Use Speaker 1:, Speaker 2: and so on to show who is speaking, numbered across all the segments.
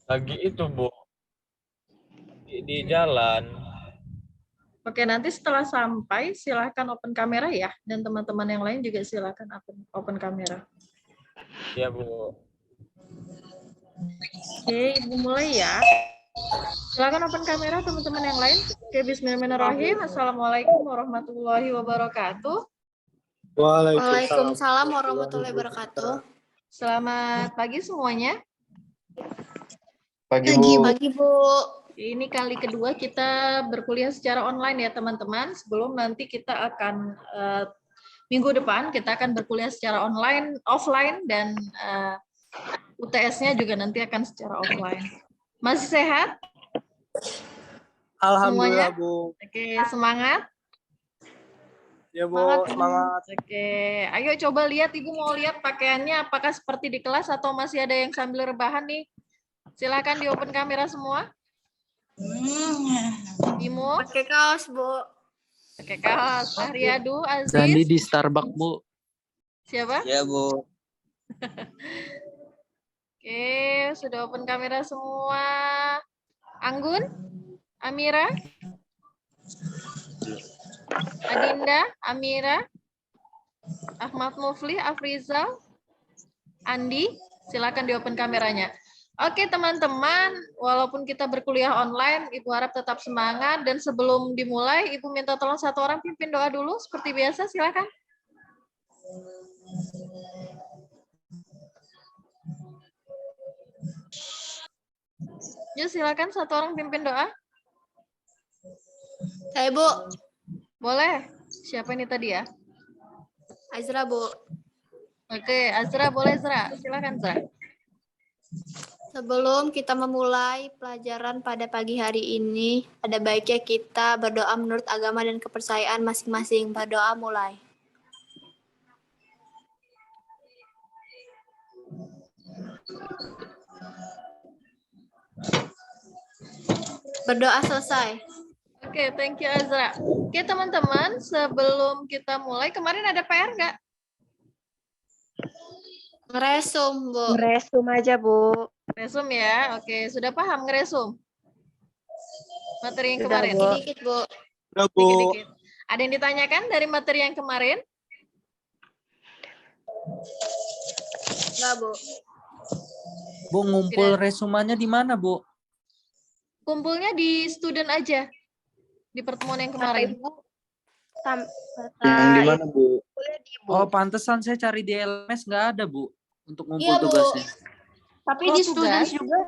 Speaker 1: Lagi itu, Bu, di jalan.
Speaker 2: Oke, nanti setelah sampai silahkan open kamera ya, dan teman-teman yang lain juga silahkan open kamera.
Speaker 1: Ya, Bu.
Speaker 2: Oke, Ibu mulai ya. Silakan open kamera teman-teman yang lain. Oke, bismillahirrahmanirrahim. Assalamualaikum warahmatullahi wabarakatuh.
Speaker 3: Waalaikumsalam warahmatullahi wabarakatuh.
Speaker 2: Selamat pagi semuanya.
Speaker 3: Pagi, Bu.
Speaker 2: Ini kali kedua kita berkuliah secara online ya teman-teman. Sebelum nanti kita akan minggu depan kita akan berkuliah secara online, offline, dan UTS-nya juga nanti akan secara offline. Masih sehat?
Speaker 4: Alhamdulillah,
Speaker 2: Semuanya?
Speaker 4: Bu.
Speaker 2: Oke, semangat.
Speaker 4: Ya, Bu, semangat.
Speaker 2: Oke, ayo coba lihat, Ibu mau lihat pakaiannya apakah seperti di kelas atau masih ada yang sambil rebahan nih. Silakan di open kamera semua. Bimo,
Speaker 3: Pakai kaos, Bu.
Speaker 2: pakai kaos. Ahriadu,
Speaker 5: Dandi
Speaker 2: Aziz,
Speaker 5: di Starbucks, Bu.
Speaker 2: siapa?
Speaker 4: Ya, Bu.
Speaker 2: Oke, sudah open kamera semua. Anggun, Amira, Adinda, Amira, Ahmad Mufli, Afrizal, Andi, silakan di open kameranya. Oke teman-teman, walaupun kita berkuliah online, Ibu harap tetap semangat, dan sebelum dimulai, Ibu minta tolong satu orang pimpin doa dulu, seperti biasa, silakan. Yuk silakan satu orang pimpin doa.
Speaker 3: Saya, Bu.
Speaker 2: Boleh. Siapa ini tadi ya?
Speaker 3: Azra, Bu.
Speaker 2: Oke, Azra, boleh Azra. Silakan Azra.
Speaker 3: Sebelum kita memulai pelajaran pada pagi hari ini, ada baiknya kita berdoa menurut agama dan kepercayaan masing-masing. Berdoa mulai. Berdoa selesai.
Speaker 2: Oke, thank you Azra. Oke teman-teman, sebelum kita mulai, kemarin ada PR nggak?
Speaker 3: Ngeresum, Bu.
Speaker 6: Ngeresum aja, Bu.
Speaker 2: Resum ya, oke. Sudah paham ngeresum? Materi yang
Speaker 6: Sudah,
Speaker 2: kemarin?
Speaker 6: Bu.
Speaker 3: Dikit, Bu.
Speaker 4: Ya, Bu.
Speaker 2: Dikit-dikit. Ada yang ditanyakan dari materi yang kemarin?
Speaker 3: Enggak, Bu.
Speaker 5: Bu, ngumpul
Speaker 2: Tidak.
Speaker 5: resumannya di mana, Bu?
Speaker 2: Kumpulnya di student aja. Di pertemuan yang kemarin.
Speaker 6: Yang
Speaker 4: di mana, Bu?
Speaker 5: Oh, pantesan saya cari di LMS nggak ada, Bu, untuk ngumpul
Speaker 3: Iya, Bu.
Speaker 5: tugasnya.
Speaker 6: Tapi
Speaker 2: Oh,
Speaker 6: di
Speaker 2: tugas.
Speaker 6: student juga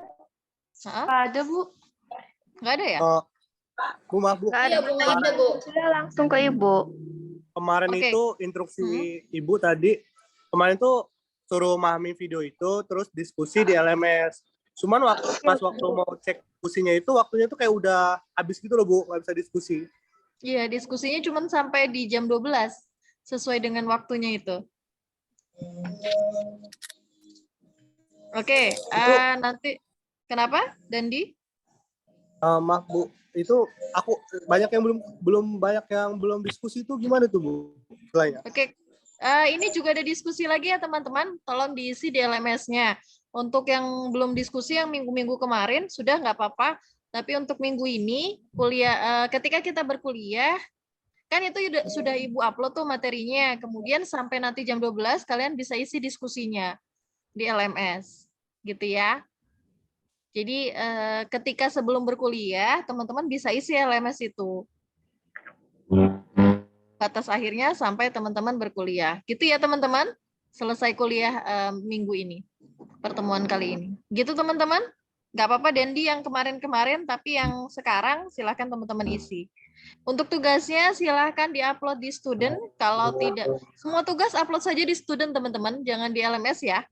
Speaker 2: Hah?
Speaker 6: ada, Bu.
Speaker 2: Nggak ada ya?
Speaker 4: Bu, maaf, Bu.
Speaker 6: Nggak ada.
Speaker 3: Iya, Bu. Nggak ada, Bu.
Speaker 6: Sudah langsung ke Ibu.
Speaker 4: Kemarin
Speaker 2: Oke.
Speaker 4: itu instruksi Ibu tadi, kemarin tuh suruh memahami video itu, terus diskusi di LMS. Cuman pas waktu mau cek diskusinya itu, waktunya tuh kayak udah habis gitu loh, Bu. Nggak bisa diskusi.
Speaker 2: Iya, diskusinya cuma sampai di jam 12. Sesuai dengan waktunya itu. Oke, nanti. Kenapa, Dandi?
Speaker 4: Maaf, Bu. Itu aku banyak yang belum diskusi itu gimana tuh, Bu? Selainnya.
Speaker 2: Oke, ini juga ada diskusi lagi ya teman-teman. Tolong diisi di LMS-nya. Untuk yang belum diskusi yang minggu-minggu kemarin sudah nggak apa-apa. Tapi untuk minggu ini kuliah, ketika kita berkuliah, kan itu sudah Ibu upload tuh materinya. Kemudian sampai nanti jam 12 kalian bisa isi diskusinya di LMS, gitu ya. Jadi ketika sebelum berkuliah teman-teman bisa isi LMS itu. Batas akhirnya sampai teman-teman berkuliah. Gitu ya teman-teman. Selesai kuliah minggu ini. Pertemuan kali ini. Gitu teman-teman. Nggak apa-apa Dendi yang kemarin-kemarin, tapi yang sekarang silahkan teman-teman isi. Untuk tugasnya silahkan diupload di student. Kalau tidak, semua tugas upload saja di student teman-teman. Jangan di LMS ya.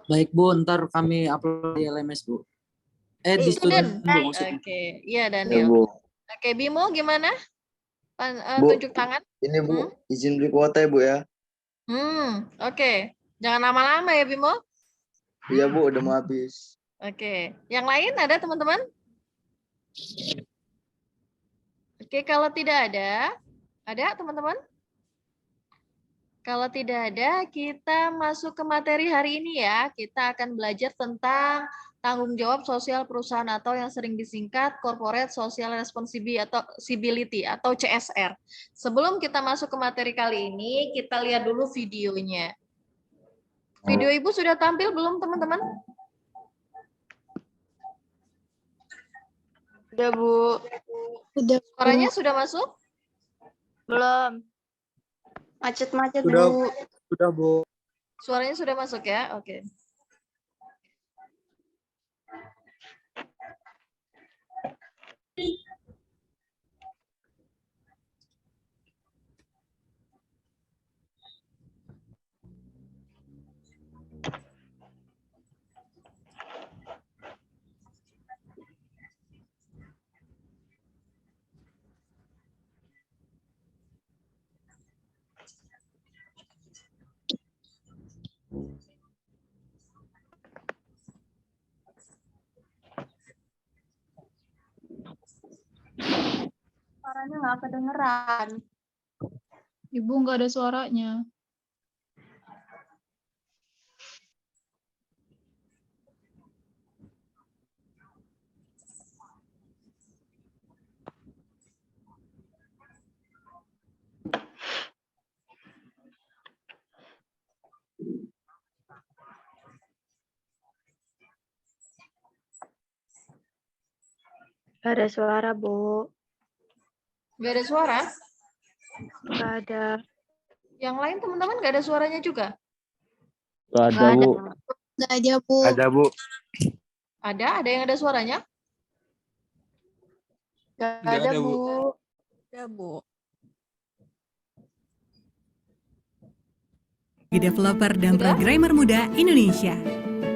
Speaker 5: Baik, Bu, ntar kami upload di LMS, Bu. Di
Speaker 2: Student.
Speaker 5: student, Bu, maksudnya.
Speaker 2: Oke, iya Daniel. Oke, Bimo gimana?
Speaker 7: Bu,
Speaker 2: Tunjuk tangan.
Speaker 7: ini Bu, izin beli kuota ya Bu ya?
Speaker 2: Oke. Jangan lama-lama ya Bimo.
Speaker 7: Iya Bu, udah mau habis.
Speaker 2: Oke. Yang lain ada teman-teman? Oke, kalau tidak ada teman-teman? Kalau tidak ada, kita masuk ke materi hari ini ya. Kita akan belajar tentang tanggung jawab sosial perusahaan atau yang sering disingkat Corporate Social Responsibility atau CSR. Sebelum kita masuk ke materi kali ini, kita lihat dulu videonya. Video Ibu sudah tampil belum, teman-teman?
Speaker 6: Udah, Bu.
Speaker 2: Suaranya sudah masuk?
Speaker 6: Belum. Macet-macet,
Speaker 4: Sudah.
Speaker 6: Bu.
Speaker 4: Sudah, Bu.
Speaker 2: Suaranya sudah masuk ya? Oke.
Speaker 6: Suaranya nggak kedengeran.
Speaker 8: Ibu nggak ada suaranya.
Speaker 6: Nggak ada suara, Bu.
Speaker 2: Nggak ada suara?
Speaker 6: Nggak ada.
Speaker 2: Yang lain teman-teman nggak ada suaranya juga?
Speaker 7: Gak
Speaker 6: Nggak ada.
Speaker 3: Nggak ada, Bu.
Speaker 4: Ada, Bu.
Speaker 2: Ada? Ada yang ada suaranya?
Speaker 6: Nggak ada, Bu.
Speaker 8: Ya, Bu.
Speaker 9: Developer dan
Speaker 2: Sudah?
Speaker 9: programmer muda Indonesia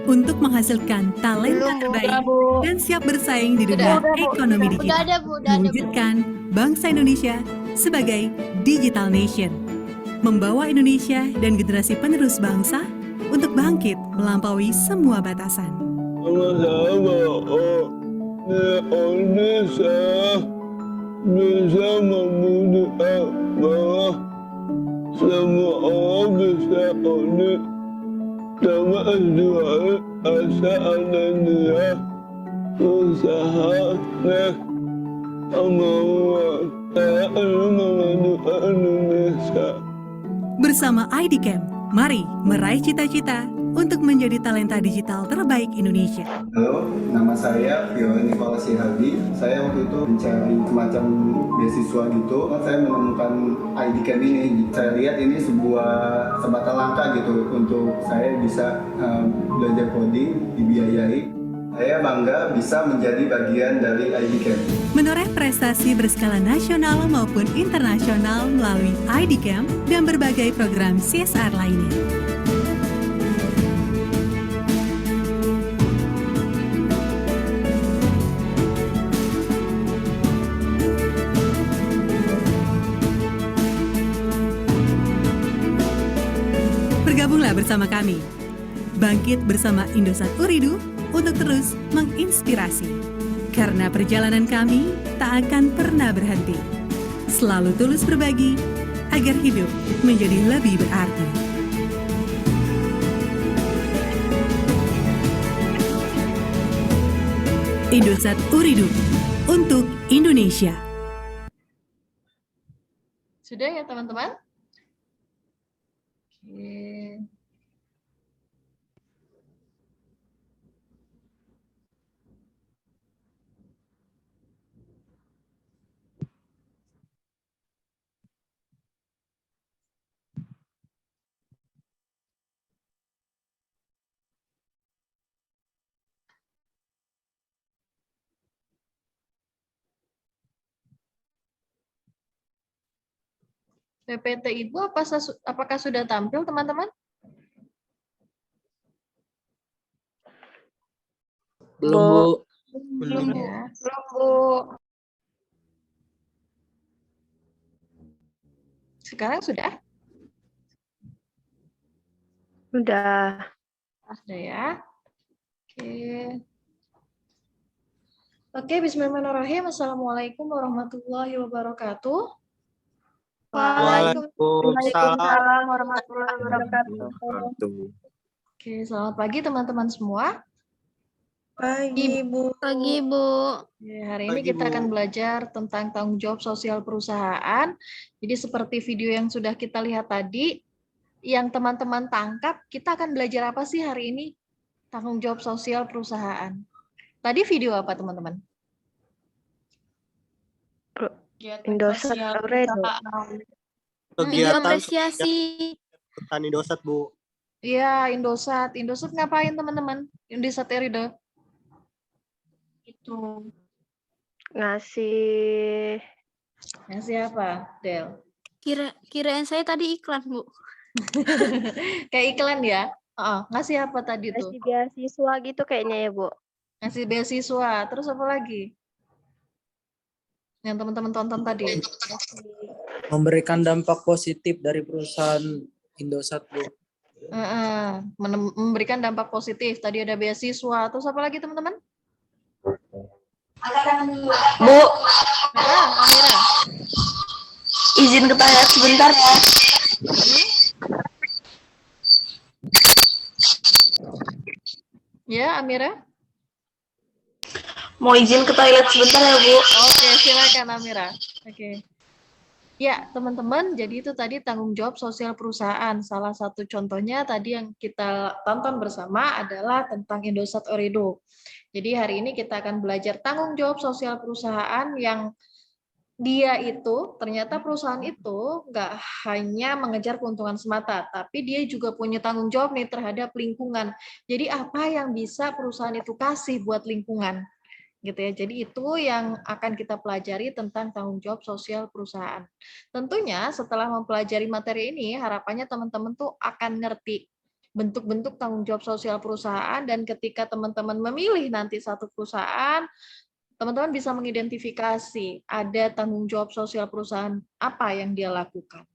Speaker 9: untuk menghasilkan talenta
Speaker 6: Belum, Bu.
Speaker 9: terbaik
Speaker 6: Bu.
Speaker 9: dan siap bersaing di
Speaker 2: Sudah.
Speaker 9: dunia ekonomi
Speaker 3: Udah
Speaker 9: digital.
Speaker 3: ada, Bu. Udah ada, Bu.
Speaker 9: Mewujudkan bangsa Indonesia sebagai digital nation. Membawa Indonesia dan generasi penerus bangsa untuk bangkit melampaui semua batasan.
Speaker 10: Sama-sama, Indonesia bisa memudah bahwa semua orang bisa unik sama jual asal dan dia usaha dan kemauan saya memajukan Indonesia.
Speaker 9: Bersama IDCamp, mari meraih cita-cita untuk menjadi talenta digital terbaik Indonesia.
Speaker 11: Halo, nama saya Vio Nicholas Sihabi. Saya waktu itu mencari semacam beasiswa gitu. Saya menemukan IDCamp ini. Saya lihat ini sebuah sebatas langkah gitu untuk saya bisa belajar coding, dibiayai. Saya bangga bisa menjadi bagian dari IDCamp.
Speaker 9: Menoreh prestasi berskala nasional maupun internasional melalui IDCamp dan berbagai program CSR lainnya. Bergabunglah bersama kami. Bangkit bersama Indosat Uridu untuk terus menginspirasi. Karena perjalanan kami tak akan pernah berhenti. Selalu tulus berbagi agar hidup menjadi lebih berarti. Indosat Uridu untuk Indonesia.
Speaker 2: Sudah ya teman-teman? Oke. PPT Ibu apakah sudah tampil teman-teman?
Speaker 5: Belum, Bu.
Speaker 2: Belum ya.
Speaker 6: Belum, Bu.
Speaker 2: Sekarang sudah?
Speaker 6: Udah.
Speaker 2: Sudah ya. Oke. Oke, bismillahirrahmanirrahim. Assalamualaikum warahmatullahi wabarakatuh.
Speaker 6: Waalaikumsalam warahmatullahi wabarakatuh.
Speaker 2: Oke, selamat pagi teman-teman semua.
Speaker 8: Pagi, Bu.
Speaker 3: Pagi, Bu.
Speaker 2: Ya, hari ini
Speaker 4: Pagi,
Speaker 2: kita
Speaker 4: Bu.
Speaker 2: akan belajar tentang tanggung jawab sosial perusahaan. Jadi seperti video yang sudah kita lihat tadi, yang teman-teman tangkap, kita akan belajar apa sih hari ini? Tanggung jawab sosial perusahaan. Tadi video apa, teman-teman?
Speaker 6: Indosat Oredo.
Speaker 3: Video
Speaker 4: Kegiatan
Speaker 3: apresiasi.
Speaker 4: tentang Indosat, Bu.
Speaker 2: Iya, Indosat. Indosat ngapain, teman-teman? Indosat Oredo.
Speaker 3: Itu.
Speaker 6: Ngasih
Speaker 2: Apa, Del?
Speaker 3: Kirain saya tadi iklan, Bu.
Speaker 2: Kayak iklan ya? Ngasih apa tadi tuh?
Speaker 6: ngasih beasiswa gitu kayaknya ya, Bu.
Speaker 2: Ngasih beasiswa. Terus apa lagi? Yang teman-teman tonton tadi.
Speaker 5: Memberikan dampak positif dari perusahaan Indosat, Bu.
Speaker 2: Memberikan dampak positif. Tadi ada beasiswa. Terus apa lagi, teman-teman?
Speaker 12: Bu,
Speaker 2: Amira.
Speaker 12: izin ke toilet sebentar ya.
Speaker 2: Ya, Amira.
Speaker 12: Mau izin ke toilet sebentar ya, Bu.
Speaker 2: Oke, silakan Amira. Oke. Ya, teman-teman, jadi itu tadi tanggung jawab sosial perusahaan. Salah satu contohnya tadi yang kita tonton bersama adalah tentang Indosat Oredo. Jadi hari ini kita akan belajar tanggung jawab sosial perusahaan yang dia itu, ternyata perusahaan itu nggak hanya mengejar keuntungan semata, tapi dia juga punya tanggung jawab nih terhadap lingkungan. Jadi apa yang bisa perusahaan itu kasih buat lingkungan? Gitu ya. Jadi itu yang akan kita pelajari tentang tanggung jawab sosial perusahaan. Tentunya setelah mempelajari materi ini, harapannya teman-teman tuh akan ngerti bentuk-bentuk tanggung jawab sosial perusahaan, dan ketika teman-teman memilih nanti satu perusahaan, teman-teman bisa mengidentifikasi ada tanggung jawab sosial perusahaan apa yang dia lakukan.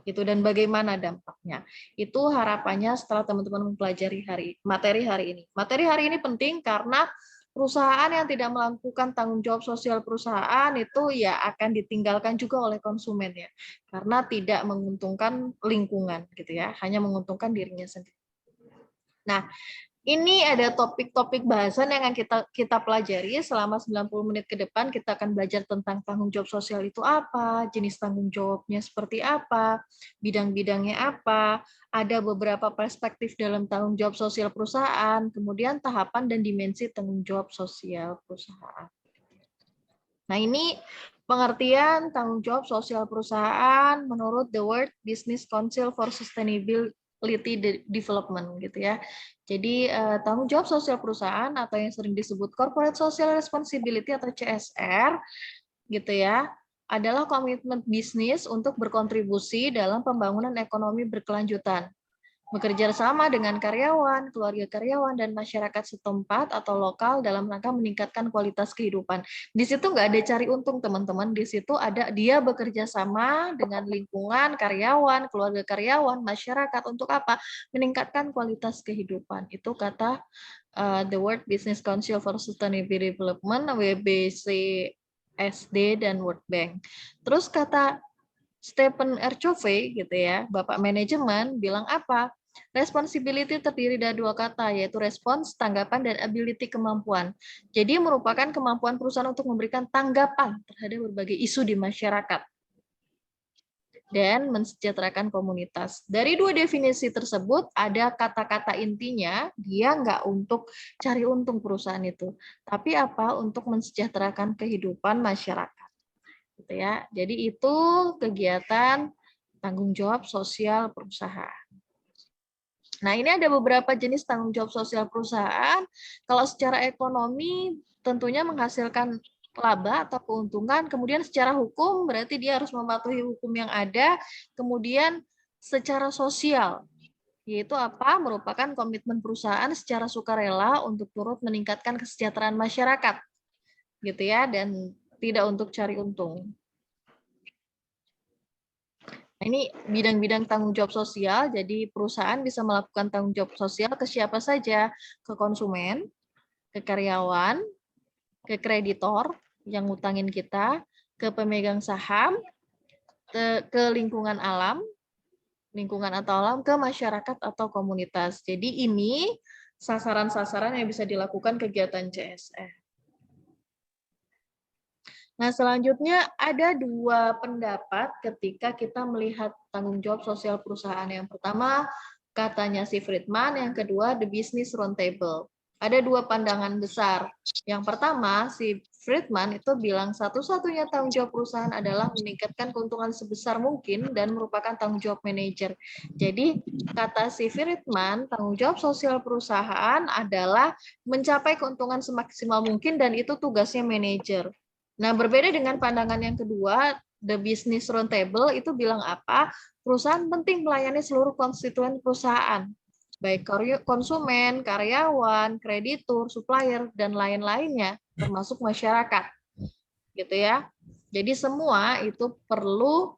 Speaker 2: Gitu, dan bagaimana dampaknya. Itu harapannya setelah teman-teman mempelajari materi hari ini. Materi hari ini penting karena perusahaan yang tidak melakukan tanggung jawab sosial perusahaan itu ya akan ditinggalkan juga oleh konsumen ya, karena tidak menguntungkan lingkungan gitu ya, hanya menguntungkan dirinya sendiri. Nah, ini ada topik-topik bahasan yang akan kita pelajari selama 90 menit ke depan. Kita akan belajar tentang tanggung jawab sosial itu apa, jenis tanggung jawabnya seperti apa, bidang-bidangnya apa, ada beberapa perspektif dalam tanggung jawab sosial perusahaan, kemudian tahapan dan dimensi tanggung jawab sosial perusahaan. Nah, ini pengertian tanggung jawab sosial perusahaan menurut The World Business Council for Sustainability Development gitu ya. Jadi tanggung jawab sosial perusahaan atau yang sering disebut Corporate Social Responsibility atau CSR gitu ya, adalah komitmen bisnis untuk berkontribusi dalam pembangunan ekonomi berkelanjutan. Bekerja sama dengan karyawan, keluarga karyawan, dan masyarakat setempat atau lokal dalam rangka meningkatkan kualitas kehidupan. Di situ nggak ada cari untung, teman-teman. Di situ ada dia bekerja sama dengan lingkungan, karyawan, keluarga karyawan, masyarakat untuk apa? Meningkatkan kualitas kehidupan. Itu kata The World Business Council for Sustainable Development, WBCSD, dan World Bank. Terus kata Stephen R. Covey gitu ya, Bapak manajemen bilang apa? Responsibility terdiri dari dua kata, yaitu response, tanggapan, dan ability, kemampuan. Jadi merupakan kemampuan perusahaan untuk memberikan tanggapan terhadap berbagai isu di masyarakat dan mensejahterakan komunitas. Dari dua definisi tersebut ada kata-kata intinya, dia nggak untuk cari untung perusahaan itu, tapi apa? Untuk mensejahterakan kehidupan masyarakat. Gitu ya. Jadi itu kegiatan tanggung jawab sosial perusahaan. Nah, ini ada beberapa jenis tanggung jawab sosial perusahaan. Kalau secara ekonomi tentunya menghasilkan laba atau keuntungan, kemudian secara hukum berarti dia harus mematuhi hukum yang ada, kemudian secara sosial, yaitu apa? Merupakan komitmen perusahaan secara sukarela untuk turut meningkatkan kesejahteraan masyarakat. Gitu ya, dan tidak untuk cari untung. Nah, ini bidang-bidang tanggung jawab sosial, jadi perusahaan bisa melakukan tanggung jawab sosial ke siapa saja, ke konsumen, ke karyawan, ke kreditor yang ngutangin kita, ke pemegang saham, ke lingkungan alam, lingkungan atau alam, ke masyarakat atau komunitas. Jadi ini sasaran-sasaran yang bisa dilakukan kegiatan CSR. Nah, selanjutnya ada dua pendapat ketika kita melihat tanggung jawab sosial perusahaan. Yang pertama, katanya si Friedman, yang kedua, The Business Roundtable. Ada dua pandangan besar. Yang pertama, si Friedman itu bilang satu-satunya tanggung jawab perusahaan adalah meningkatkan keuntungan sebesar mungkin dan merupakan tanggung jawab manajer. Jadi, kata si Friedman, tanggung jawab sosial perusahaan adalah mencapai keuntungan semaksimal mungkin dan itu tugasnya manajer. Nah, berbeda dengan pandangan yang kedua, The Business Roundtable itu bilang apa? Perusahaan penting melayani seluruh konstituen perusahaan, baik konsumen, karyawan, kreditur, supplier, dan lain-lainnya, termasuk masyarakat. Gitu ya. Jadi semua itu perlu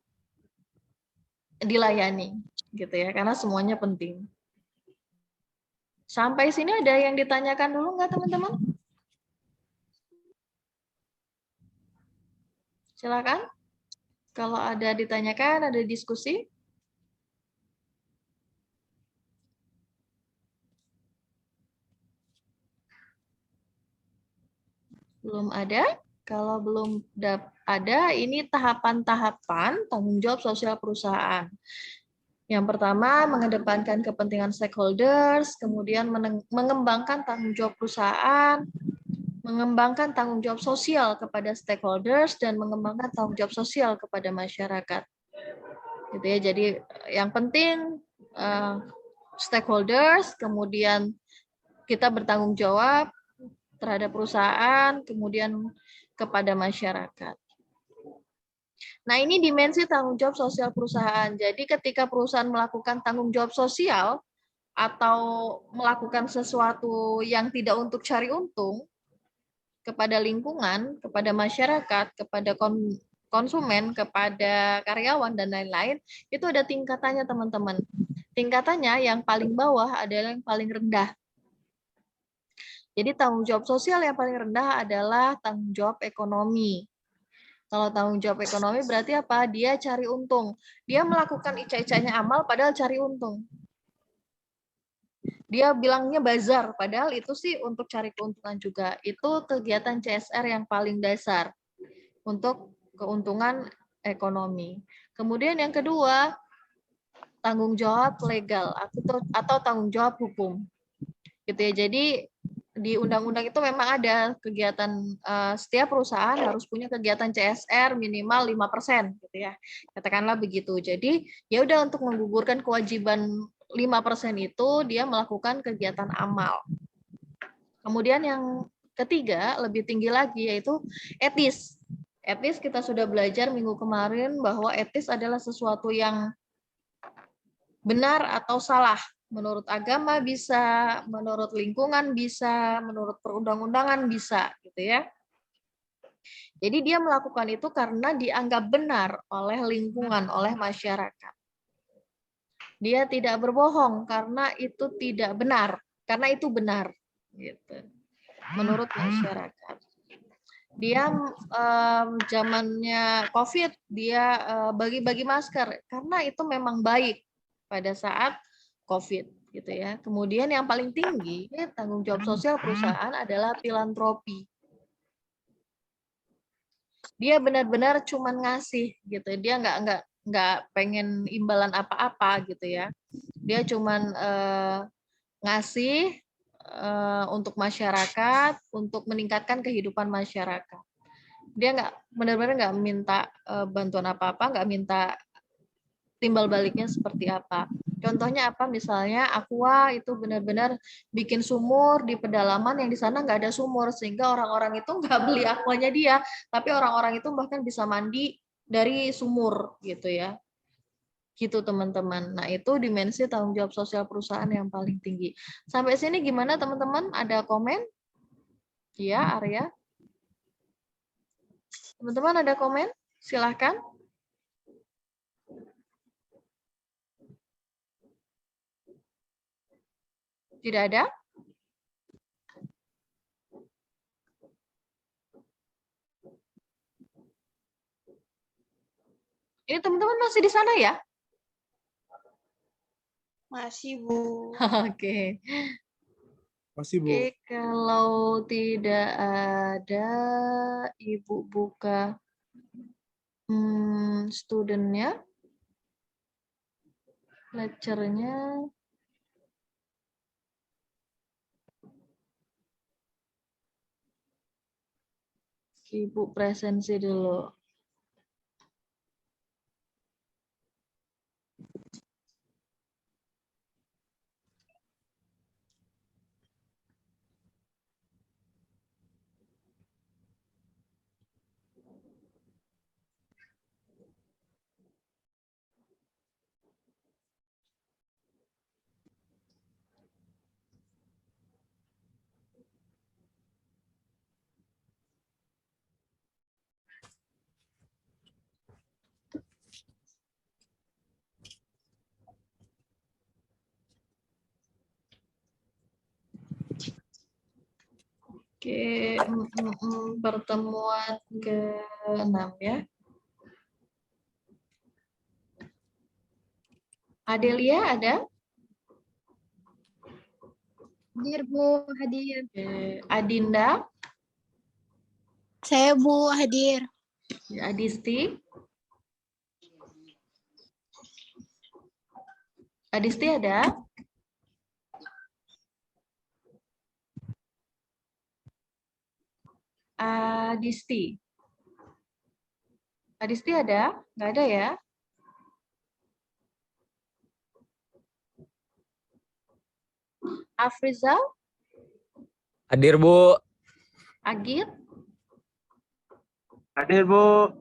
Speaker 2: dilayani, gitu ya, karena semuanya penting. Sampai sini ada yang ditanyakan dulu nggak, teman-teman? Silakan. Kalau ada ditanyakan, ada diskusi. Belum ada. Kalau belum ada, ini tahapan-tahapan tanggung jawab sosial perusahaan. Yang pertama, mengedepankan kepentingan stakeholders, kemudian mengembangkan tanggung jawab perusahaan, mengembangkan tanggung jawab sosial kepada stakeholders, dan mengembangkan tanggung jawab sosial kepada masyarakat. Gitu ya. Jadi yang penting stakeholders, kemudian kita bertanggung jawab terhadap perusahaan, kemudian kepada masyarakat. Nah, ini dimensi tanggung jawab sosial perusahaan. Jadi ketika perusahaan melakukan tanggung jawab sosial atau melakukan sesuatu yang tidak untuk cari untung, kepada lingkungan, kepada masyarakat, kepada konsumen, kepada karyawan, dan lain-lain, itu ada tingkatannya, teman-teman. Tingkatannya yang paling bawah adalah yang paling rendah. Jadi tanggung jawab sosial yang paling rendah adalah tanggung jawab ekonomi. Kalau tanggung jawab ekonomi berarti apa? Dia cari untung. Dia melakukan ica-icanya amal padahal cari untung. Dia bilangnya bazar, padahal itu sih untuk cari keuntungan juga. Itu kegiatan CSR yang paling dasar untuk keuntungan ekonomi. Kemudian yang kedua, tanggung jawab legal atau tanggung jawab hukum. Gitu ya. Jadi di undang-undang itu memang ada kegiatan, setiap perusahaan harus punya kegiatan CSR minimal 5%, gitu ya. Katakanlah begitu. Jadi ya udah, untuk menggugurkan kewajiban 5% itu dia melakukan kegiatan amal. Kemudian yang ketiga, lebih tinggi lagi, yaitu etis. Etis kita sudah belajar minggu kemarin bahwa etis adalah sesuatu yang benar atau salah. Menurut agama bisa, menurut lingkungan bisa, menurut perundang-undangan bisa, gitu ya. Jadi dia melakukan itu karena dianggap benar oleh lingkungan, oleh masyarakat. Dia tidak berbohong karena itu tidak benar, karena itu benar, gitu. Menurut masyarakat. Dia zamannya COVID, dia bagi-bagi masker karena itu memang baik pada saat COVID, gitu ya. Kemudian yang paling tinggi tanggung jawab sosial perusahaan adalah filantropi. Dia benar-benar cuman ngasih, gitu. Dia nggak pengen imbalan apa-apa, gitu ya. Dia cuman ngasih untuk masyarakat, untuk meningkatkan kehidupan masyarakat. Dia benar-benar nggak minta bantuan apa-apa, nggak minta timbal baliknya seperti apa. Contohnya apa? Misalnya Aqua itu benar-benar bikin sumur di pedalaman yang di sana nggak ada sumur, sehingga orang-orang itu nggak beli aquanya dia, tapi orang-orang itu bahkan bisa mandi dari sumur, gitu ya. Gitu teman-teman. Nah, itu dimensi tanggung jawab sosial perusahaan yang paling tinggi. Sampai sini gimana teman-teman? Ada komen? Iya, Arya. Teman-teman ada komen? Silahkan. Tidak ada? Ini teman-teman masih di sana ya?
Speaker 8: Masih, Bu.
Speaker 2: Oke.
Speaker 4: Masih, Bu.
Speaker 2: Oke, kalau tidak ada, Ibu buka studentnya, lecture-nya. Ibu presensi dulu. Oke, pertemuan ke-6 ya. Adelia ada?
Speaker 3: Hadir, Bu. Hadir.
Speaker 2: Oke. Adinda?
Speaker 3: Saya, Bu. Hadir.
Speaker 2: Adisti? Adisti ada? Adisti. Adisti ada? Nggak ada ya? Afrizal?
Speaker 1: Hadir, Bu.
Speaker 2: Agit?
Speaker 5: Hadir, Bu.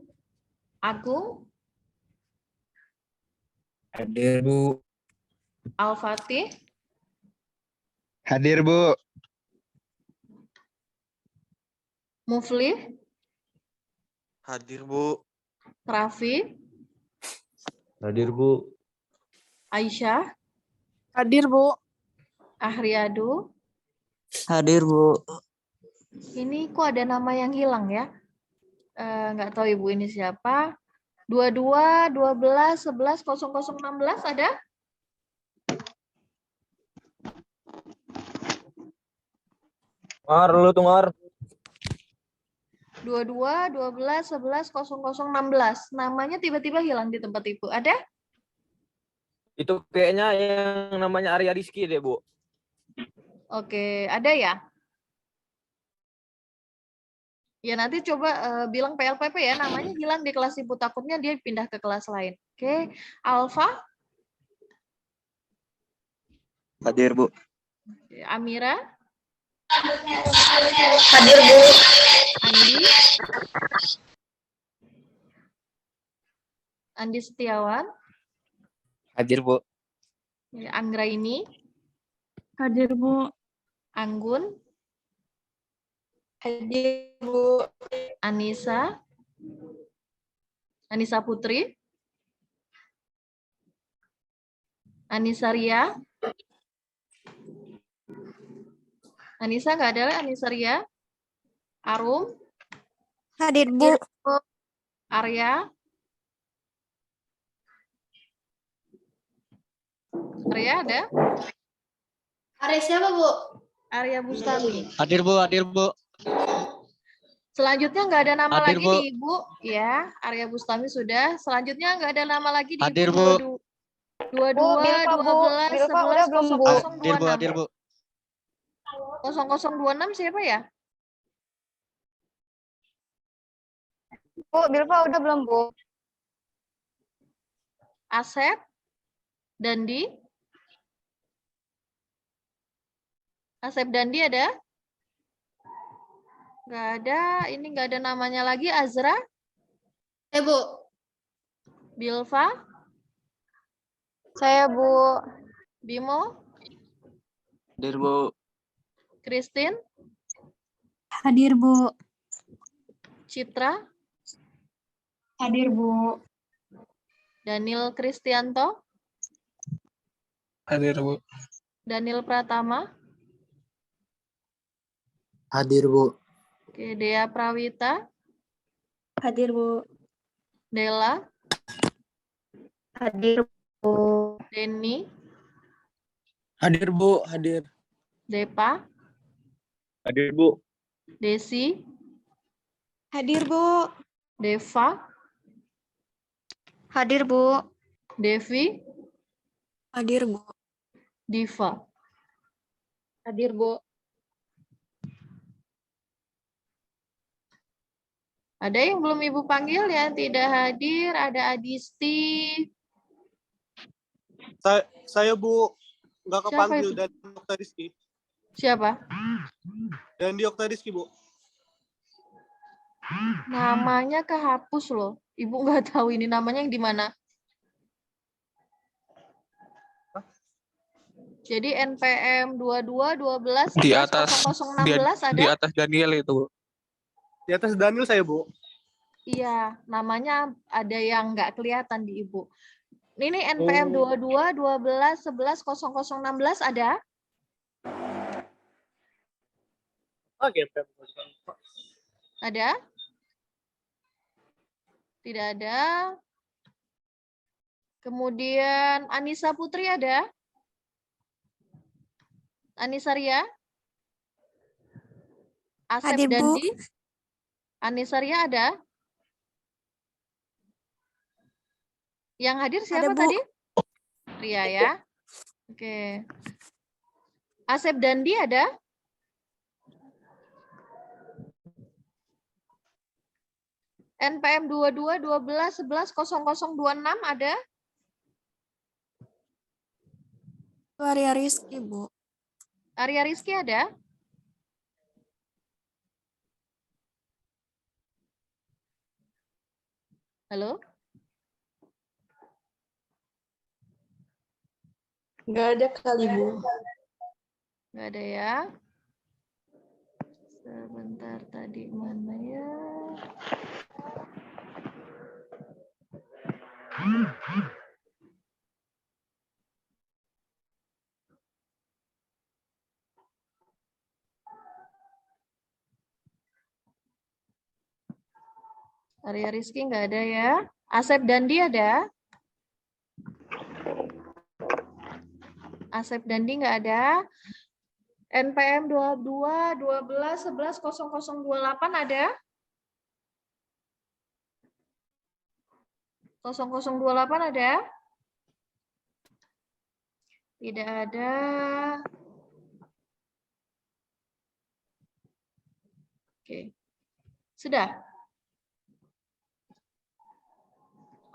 Speaker 2: Agung?
Speaker 1: Hadir, Bu.
Speaker 2: Al-Fatih?
Speaker 7: Hadir, Bu.
Speaker 2: Muflih?
Speaker 13: Hadir, Bu.
Speaker 2: Raffi?
Speaker 1: Hadir, Bu.
Speaker 2: Aisyah?
Speaker 8: Hadir, Bu.
Speaker 2: Ahriadu?
Speaker 5: Hadir, Bu.
Speaker 2: Ini kok ada nama yang hilang ya? Nggak tahu Ibu ini siapa. 22, 12, 11, 0016 ada?
Speaker 1: Ngar, lu tuh Ngar.
Speaker 2: 22, 12, 11, 0016. Namanya tiba-tiba hilang di tempat Ibu. Ada?
Speaker 1: Itu kayaknya yang namanya Arya Rizky deh, Bu.
Speaker 2: Oke, ada ya? Ya nanti coba bilang PLPP ya, namanya hilang di kelas Ibu, takutnya dia pindah ke kelas lain. Oke, Alfa?
Speaker 7: Hadir, Bu.
Speaker 2: Amira?
Speaker 12: Hadir, Bu.
Speaker 2: Andi? Andi Setiawan?
Speaker 1: Hadir, Bu.
Speaker 2: Anggra ini?
Speaker 8: Hadir, Bu.
Speaker 2: Anggun?
Speaker 8: Hadir, Bu.
Speaker 2: Anissa? Anissa Putri? Anissa Ria? Anissa nggak ada, Anissa Ria? Arum?
Speaker 3: Hadir, Bu.
Speaker 2: Arya? Arya ada?
Speaker 3: Arya siapa, Bu?
Speaker 2: Arya Bustami.
Speaker 5: Hadir, Bu. Hadir, Bu.
Speaker 2: Selanjutnya nggak ada nama
Speaker 5: Hadir,
Speaker 2: lagi
Speaker 5: Bu.
Speaker 2: di Ibu. Ya, Arya Bustami sudah. Selanjutnya nggak ada nama lagi di
Speaker 5: Hadir,
Speaker 2: Ibu.
Speaker 5: Bu.
Speaker 2: 22, 12, 11, 0026.
Speaker 5: Hadir, Bu. Hadir, Bu.
Speaker 2: 0026 siapa ya?
Speaker 6: Bu, Bilva udah belum, Bu?
Speaker 2: Asep? Dandi? Asep Dandi ada? Nggak ada. Ini nggak ada namanya lagi. Azra?
Speaker 3: Bu.
Speaker 2: Bilva?
Speaker 6: Saya, Bu.
Speaker 2: Bimo?
Speaker 5: Hadir, Bu.
Speaker 2: Christine?
Speaker 3: Hadir, Bu.
Speaker 2: Citra?
Speaker 3: Hadir, Bu.
Speaker 2: Daniel Kristianto?
Speaker 10: Hadir, Bu.
Speaker 2: Daniel Pratama?
Speaker 5: Hadir, Bu.
Speaker 2: Oke, Dea Prawita?
Speaker 3: Hadir, Bu.
Speaker 2: Dela?
Speaker 12: Hadir, Bu.
Speaker 2: Denny,
Speaker 10: Hadir, Bu. Hadir.
Speaker 2: Depa,
Speaker 1: Hadir, Bu.
Speaker 2: Desi,
Speaker 8: Hadir, Bu.
Speaker 2: Deva,
Speaker 3: Hadir, Bu.
Speaker 2: Devi,
Speaker 8: Hadir, Bu.
Speaker 2: Diva.
Speaker 6: Hadir, Bu.
Speaker 2: Ada yang belum Ibu panggil yang tidak hadir? Ada Adisti.
Speaker 4: Saya Bu nggak
Speaker 2: Siapa
Speaker 4: kepanggil
Speaker 2: itu?
Speaker 4: dan Dr. Rizky.
Speaker 2: Siapa?
Speaker 4: Dan Dr. Rizky, Bu.
Speaker 2: Namanya kehapus loh. Ibu nggak tahu ini namanya yang di mana. Jadi NPM 22 12
Speaker 13: Di
Speaker 2: 11
Speaker 13: atas
Speaker 2: 0016 ada?
Speaker 13: di atas Daniel itu.
Speaker 4: Di atas Daniel saya, Bu.
Speaker 2: Iya, namanya ada yang nggak kelihatan di Ibu. Ini NPM 22 12 11 0016 ada?
Speaker 4: Oke,
Speaker 2: Ada? Tidak ada. Kemudian Anissa Putri ada? Anissa Ria? Asep
Speaker 8: Hadir, Bu.
Speaker 2: Dandi? Anissa Ria ada? Yang hadir siapa
Speaker 8: Bu.
Speaker 2: tadi? Ria ya. Oke. Asep Dandi ada? NPM 22 12 11 0026 ada?
Speaker 8: Arya Rizky, Bu.
Speaker 2: Arya Rizky ada? Halo?
Speaker 8: Nggak ada kali, Bu.
Speaker 2: Nggak ada ya. Sebentar tadi mana ya? Arya Rizky nggak ada ya. Asep Dandi ada? Asep Dandi nggak ada. NPM 22 12 11 0028 ada? 0028 ada? Tidak ada. Oke. Sudah?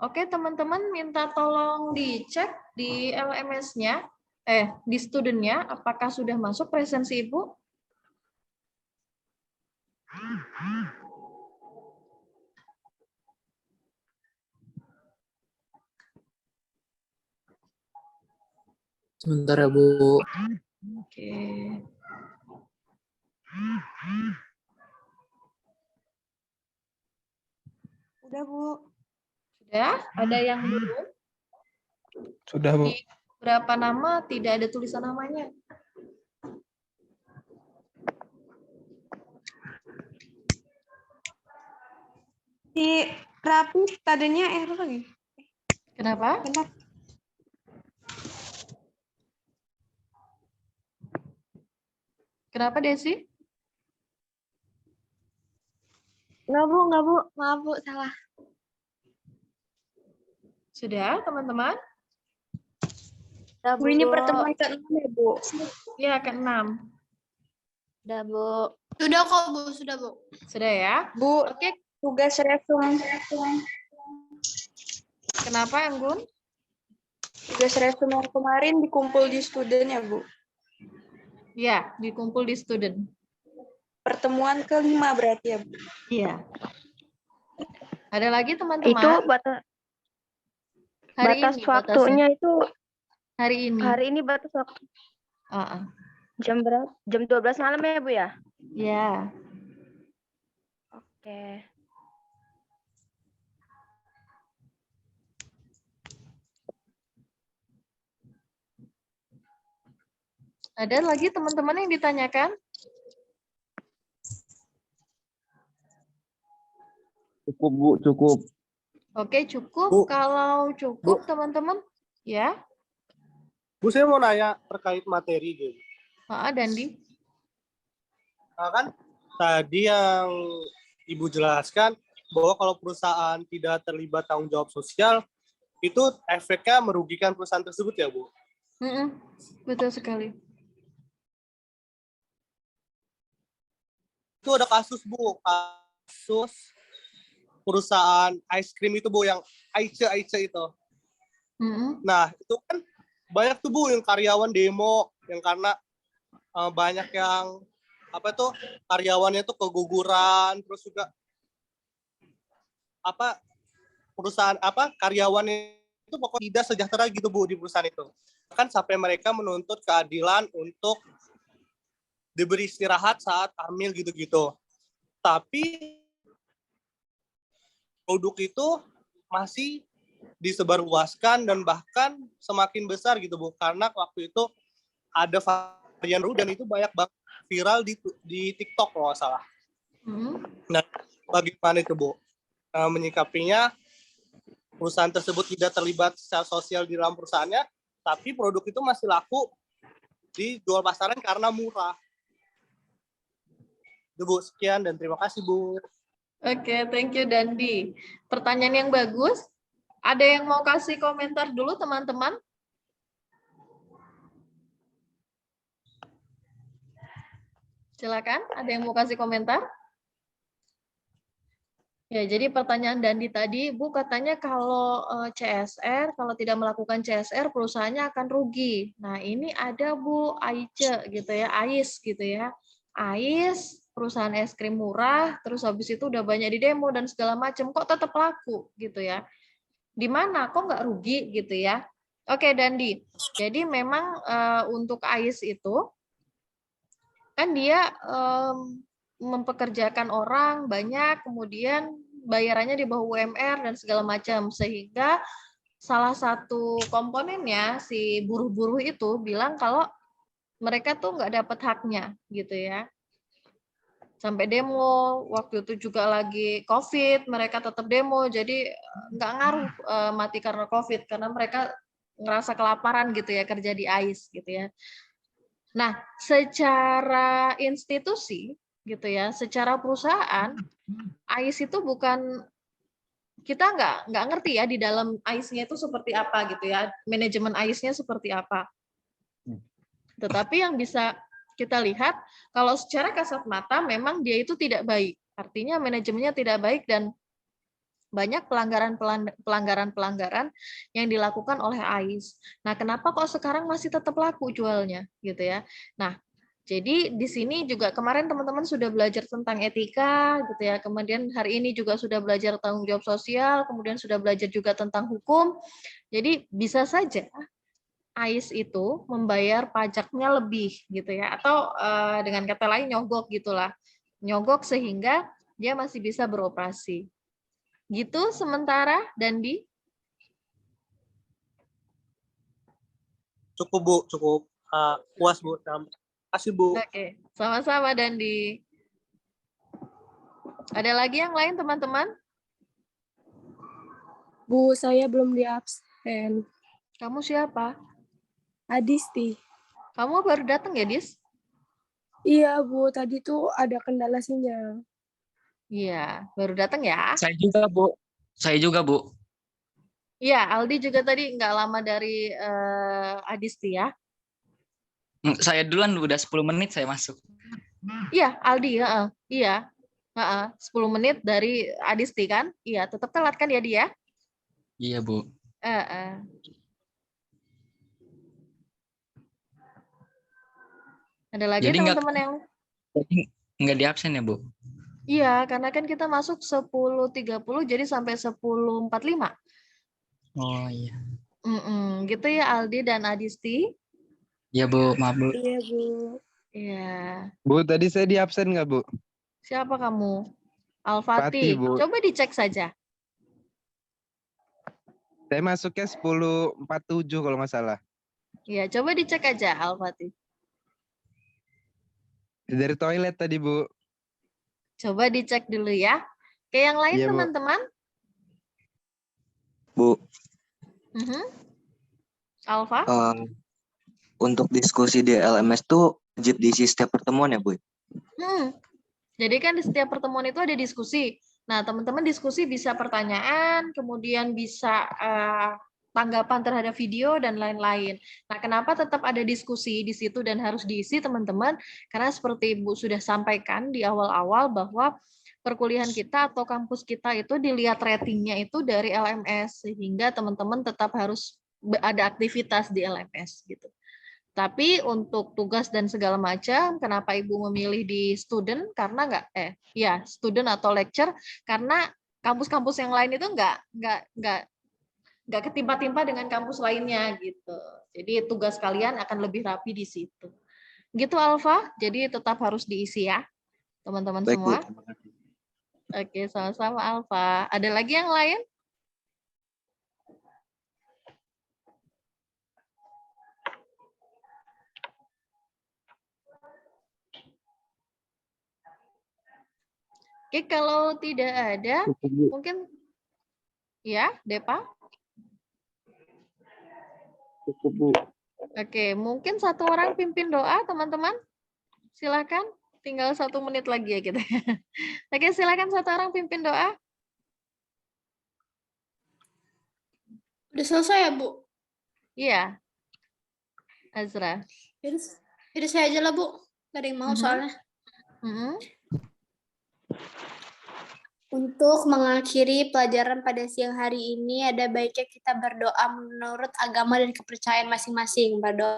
Speaker 2: Oke, teman-teman minta tolong dicek di LMS-nya, di student-nya, apakah sudah masuk presensi Ibu?
Speaker 5: Sebentar ya, Bu.
Speaker 2: Oke.
Speaker 8: Udah, Bu.
Speaker 2: Sudah? Ada yang belum?
Speaker 13: Sudah, Bu.
Speaker 2: Di berapa nama tidak ada tulisan namanya?
Speaker 8: Di rapi tadinya error lagi.
Speaker 2: Kenapa?
Speaker 8: Bentar.
Speaker 2: Kenapa, Desi?
Speaker 8: Nggak, Bu. Maaf, Bu. Salah.
Speaker 2: Sudah, teman-teman?
Speaker 8: Bu, ini pertemuan ke-6 ya, Bu?
Speaker 2: Ya, ke-6.
Speaker 3: Sudah, Bu. Sudah kok, Bu. Sudah, Bu.
Speaker 2: Sudah ya?
Speaker 8: Bu,
Speaker 2: Oke.
Speaker 8: tugas resum.
Speaker 2: Kenapa, Anggun?
Speaker 8: Tugas resum yang kemarin dikumpul di student ya, Bu?
Speaker 2: Ya, dikumpul di student.
Speaker 8: Pertemuan ke-5 berarti ya, Bu?
Speaker 2: Iya. Ada lagi, teman-teman?
Speaker 12: Itu batas waktunya
Speaker 2: batasnya.
Speaker 12: itu
Speaker 2: Hari ini.
Speaker 12: hari ini batas waktu. Jam berapa? Jam 12 malam ya, Bu ya?
Speaker 2: Ya.
Speaker 12: Oke.
Speaker 2: Ada lagi teman-teman yang ditanyakan?
Speaker 1: Cukup, Bu, cukup.
Speaker 2: Oke, cukup.
Speaker 4: Bu.
Speaker 2: Kalau cukup, teman-teman, ya.
Speaker 4: Bu, saya mau nanya terkait materi gitu.
Speaker 2: Dandi.
Speaker 4: Nah, kan tadi yang Ibu jelaskan bahwa kalau perusahaan tidak terlibat tanggung jawab sosial, itu efeknya merugikan perusahaan tersebut ya, Bu?
Speaker 2: Betul sekali.
Speaker 4: Itu ada kasus, Bu. Kasus perusahaan ice cream itu, Bu, yang Aice itu. Nah, itu kan banyak tuh, Bu, yang karyawan demo, yang karena banyak yang karyawannya tuh keguguran, terus juga karyawannya itu pokoknya tidak sejahtera gitu, Bu, di perusahaan itu. Kan sampai mereka menuntut keadilan untuk diberi istirahat saat hamil gitu-gitu. Tapi produk itu masih disebarluaskan dan bahkan semakin besar gitu, Bu, karena waktu itu ada varian baru dan itu banyak banget viral di TikTok kalau nggak salah. Nah, bagaimana itu, Bu? Menyikapinya, perusahaan tersebut tidak terlibat secara sosial di dalam perusahaannya, tapi produk itu masih laku dijual pasaran karena murah. Itu, Bu, sekian dan terima kasih, Bu.
Speaker 2: Oke, thank you, Dandi. Pertanyaan yang bagus. Ada yang mau kasih komentar dulu, teman-teman? Silakan, ada yang mau kasih komentar? Ya, jadi pertanyaan Dandi tadi, Bu, katanya kalau CSR, kalau tidak melakukan CSR, perusahaannya akan rugi. Nah, ini ada, Bu, AICE gitu ya, AIS gitu ya. AIS, perusahaan es krim murah, terus habis itu udah banyak di demo dan segala macam, kok tetap laku gitu ya. Di mana? Kok nggak rugi gitu ya? Oke, Dandi. Jadi memang untuk AIS itu, kan dia mempekerjakan orang banyak, kemudian bayarannya di bawah UMR dan segala macam, sehingga salah satu komponennya si buruh-buruh itu bilang kalau mereka tuh nggak dapat haknya gitu ya, sampai demo. Waktu itu juga lagi COVID, mereka tetap demo, jadi nggak ngaruh mati karena COVID, karena mereka ngerasa kelaparan gitu ya, kerja di AIS gitu ya. Nah, secara institusi gitu ya, secara perusahaan, AIS itu bukan, kita nggak ngerti ya di dalam AIS-nya itu seperti apa gitu ya, manajemen AIS-nya seperti apa. Tetapi yang bisa kita lihat, kalau secara kasat mata memang dia itu tidak baik. Artinya manajemennya tidak baik dan banyak pelanggaran-pelanggaran yang dilakukan oleh AIS. Nah, kenapa kok sekarang masih tetap laku jualnya gitu ya? Nah, jadi di sini juga kemarin teman-teman sudah belajar tentang etika gitu ya. Kemudian hari ini juga sudah belajar tanggung jawab sosial, kemudian sudah belajar juga tentang hukum. Jadi bisa saja AIS itu membayar pajaknya lebih gitu ya, atau dengan kata lain nyogok gitulah. Nyogok sehingga dia masih bisa beroperasi. Gitu sementara, Dandi?
Speaker 4: Cukup, Bu, cukup puas, Bu. Terima kasih, Bu.
Speaker 2: Oke, sama-sama, Dandi. Ada lagi yang lain, teman-teman?
Speaker 14: Bu, saya belum di absen.
Speaker 2: Kamu siapa?
Speaker 14: Adisti.
Speaker 2: Kamu baru datang ya, Dis?
Speaker 14: Iya, Bu. Tadi tuh ada kendala sinyal.
Speaker 2: Iya, baru datang ya?
Speaker 10: Saya juga, Bu. Saya juga, Bu.
Speaker 2: Iya, Aldi juga tadi nggak lama dari Adisti ya?
Speaker 10: Saya duluan, udah 10 menit saya masuk.
Speaker 2: Iya, Aldi, iya. 10 menit dari Adisti kan? Iya, tetap telat kan ya dia?
Speaker 10: Iya, Bu.
Speaker 2: Ada lagi
Speaker 10: Jadi
Speaker 2: teman-teman yang...
Speaker 10: nggak di absen ya, Bu?
Speaker 2: Iya, karena kan kita masuk 10.30 jadi sampai 10.45.
Speaker 10: Oh iya.
Speaker 2: Gitu ya Aldi dan Adisti.
Speaker 10: Iya, Bu. Maaf, Bu.
Speaker 14: Iya, Bu.
Speaker 2: Iya.
Speaker 13: Bu, tadi saya di absen nggak, Bu?
Speaker 2: Siapa kamu? Alfati.
Speaker 13: Fatih, Bu.
Speaker 2: Coba dicek saja.
Speaker 13: Saya masuknya 10.47 kalau nggak salah.
Speaker 2: Iya, coba dicek aja Alfati.
Speaker 13: Dari toilet tadi, Bu.
Speaker 2: Coba dicek dulu ya. Ke yang lain
Speaker 13: Iya, Bu.
Speaker 2: teman-teman.
Speaker 7: Bu.
Speaker 2: Alfa?
Speaker 7: Untuk diskusi di LMS tuh wajib diisi setiap pertemuan ya, Bu?
Speaker 2: Jadi kan di setiap pertemuan itu ada diskusi. Nah, teman-teman diskusi bisa pertanyaan, kemudian bisa tanggapan terhadap video dan lain-lain. Nah, kenapa tetap ada diskusi di situ dan harus diisi, teman-teman? Karena seperti Ibu sudah sampaikan di awal-awal bahwa perkuliahan kita atau kampus kita itu dilihat ratingnya itu dari LMS, sehingga teman-teman tetap harus ada aktivitas di LMS gitu. Tapi untuk tugas dan segala macam, kenapa Ibu memilih di student? Karena student atau lecture, karena kampus-kampus yang lain itu nggak ketimpa-timpa dengan kampus lainnya gitu. Jadi tugas kalian akan lebih rapi di situ. Gitu Alfa, jadi tetap harus diisi ya, teman-teman semua.
Speaker 7: Bu.
Speaker 2: Oke, sama-sama Alfa. Ada lagi yang lain? Oke, kalau tidak ada, mungkin ya, Depa.
Speaker 13: Cukup, Bu.
Speaker 2: Oke, mungkin satu orang pimpin doa, teman-teman. Silakan, tinggal 1 menit lagi ya kita. Oke, silakan satu orang pimpin doa.
Speaker 3: Udah selesai ya, Bu?
Speaker 2: Iya. Azra.
Speaker 3: Yaudah saya aja lah, Bu. Gak ada yang mau soalnya. Untuk mengakhiri pelajaran pada siang hari ini, ada baiknya kita berdoa menurut agama dan kepercayaan masing-masing. Berdoa